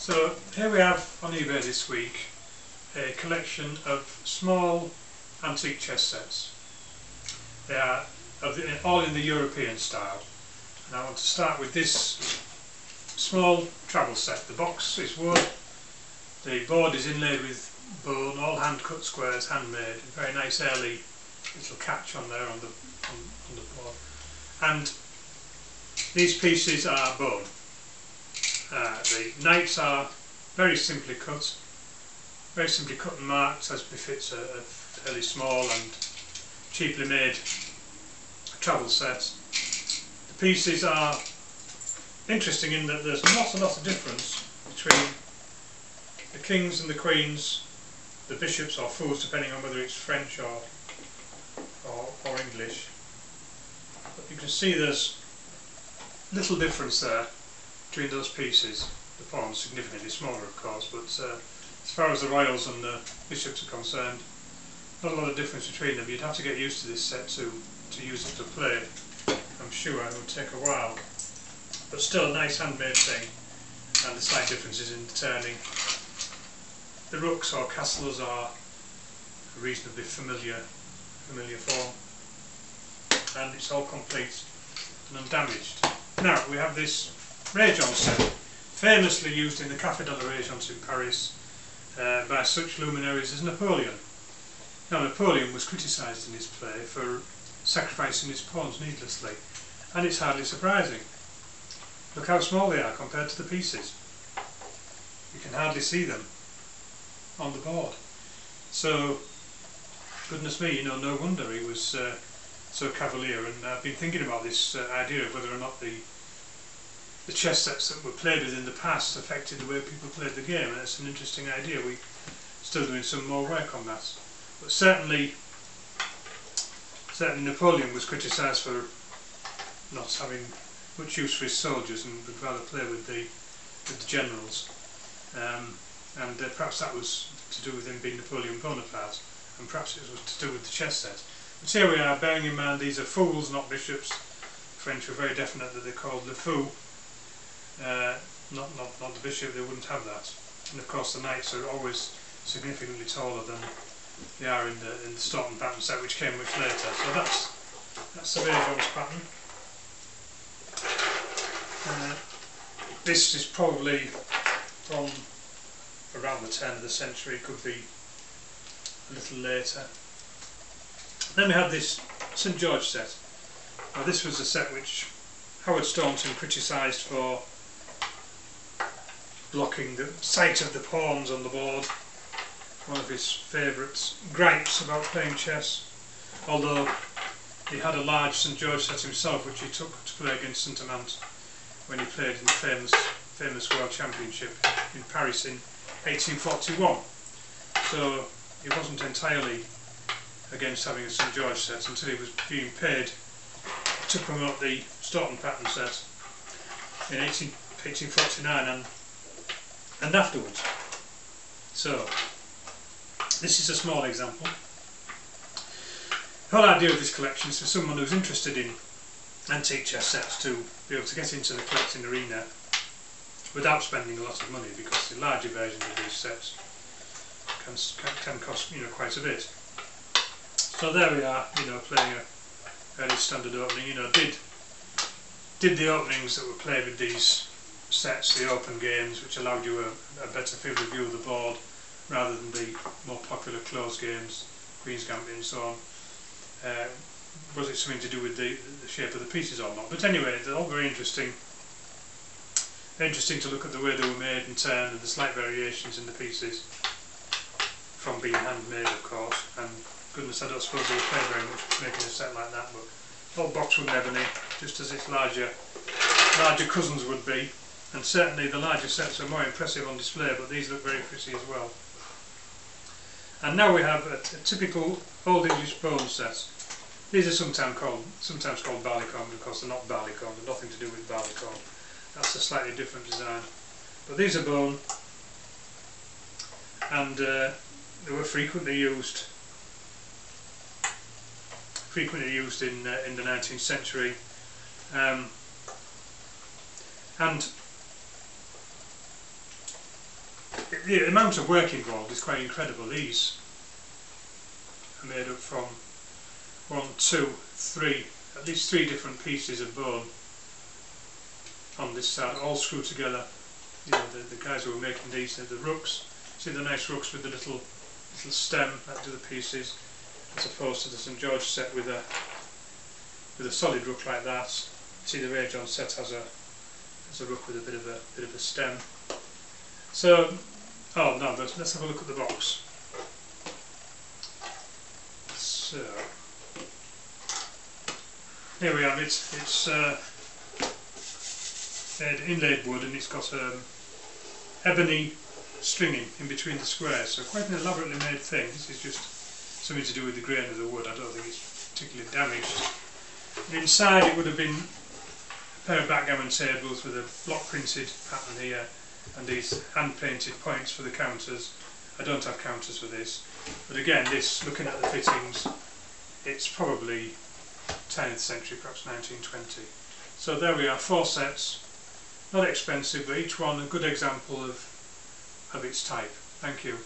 So here we have on eBay this week a collection of small antique chess sets. They are all in the European style, and I want to start with this small travel set. The box is wood, the board is inlaid with bone, all hand cut squares, handmade, very nice early little catch on there on the board, and these pieces are bone. The knights are very simply cut and marked as befits a fairly small and cheaply made travel set. The pieces are interesting in that there's not a lot of difference between the kings and the queens, the bishops or fools, depending on whether it's French or English. But you can see there's little difference there between those pieces. The pawns significantly smaller, of course, but as far as the royals and the bishops are concerned, not a lot of difference between them. You'd have to get used to this set to use it to play. I'm sure it would take a while, but still a nice handmade thing, and the slight differences in the turning. The rooks or castles are a reasonably familiar form, and it's all complete and undamaged. Now we have this Regence set, famously used in the Café de la Regence in Paris by such luminaries as Napoleon. Now Napoleon was criticised in his play for sacrificing his pawns needlessly, and it's hardly surprising. Look how small they are compared to the pieces. You can hardly see them on the board. So, goodness me, no wonder he was so cavalier. And I've been thinking about this idea of whether or not the chess sets that were played with in the past affected the way people played the game, and it's an interesting idea. We're still doing some more work on that. But certainly Napoleon was criticised for not having much use for his soldiers and would rather play with the generals. And perhaps that was to do with him being Napoleon Bonaparte, and perhaps it was to do with the chess set. But here we are, bearing in mind these are fools, not bishops. The French were very definite that they called le fou, not the bishop. They wouldn't have that. And of course the knights are always significantly taller than they are in the Staunton pattern set, which came much later. So that's the Regence pattern. This is probably from around the turn of the century, could be a little later. Then we have this St George set. Now this was a set which Howard Staunton criticised for blocking the sight of the pawns on the board. One of his favourite gripes about playing chess, although he had a large St George set himself which he took to play against St Amant when he played in the famous World Championship in Paris in 1841. So he wasn't entirely against having a St George set until he was being paid to promote the Staunton pattern set in 1849 and afterwards. So this is a small example. The whole idea of this collection is for someone who's interested in antique chess sets to be able to get into the collecting arena without spending a lot of money, because the larger versions of these sets can cost quite a bit. So there we are, playing a fairly standard opening. Did the openings that were played with these sets, the open games, which allowed you a better field of view of the board rather than the more popular closed games, Queen's Gambit and so on. Was it something to do with the shape of the pieces or not? But anyway, they're all very interesting. Interesting to look at the way they were made and turned, and the slight variations in the pieces from being handmade, of course. And goodness, I don't suppose they would pay very much making a set like that, but old boxwood and ebony, just as its larger cousins would be. And certainly the larger sets are more impressive on display, but these look very pretty as well. And now we have a typical Old English bone set. These are sometimes called barleycorn, of course they're not barleycorn, they're nothing to do with barleycorn. That's a slightly different design. But these are bone, and they were frequently used in the 19th century. And the amount of work involved is quite incredible. These are made up from 1, 2, 3, at least 3 different pieces of bone on this side, all screwed together. You know, the guys who were making these, the rooks, see the nice rooks with the little stem that do the pieces, as opposed to the St George set with a solid rook like that. See the Regence set has a rook with a bit of a stem. So, oh no, let's have a look at the box. So, here we have it. It's inlaid wood, and it's got ebony stringing in between the squares, so quite an elaborately made thing. This is just something to do with the grain of the wood. I don't think it's particularly damaged. And inside it would have been a pair of backgammon tables with a block printed pattern here and these hand painted points for the counters. I don't have counters for this, but again, this, looking at the fittings, it's probably 10th century, perhaps 1920. So there we are, 4 sets, not expensive, but each one a good example of its type. Thank you.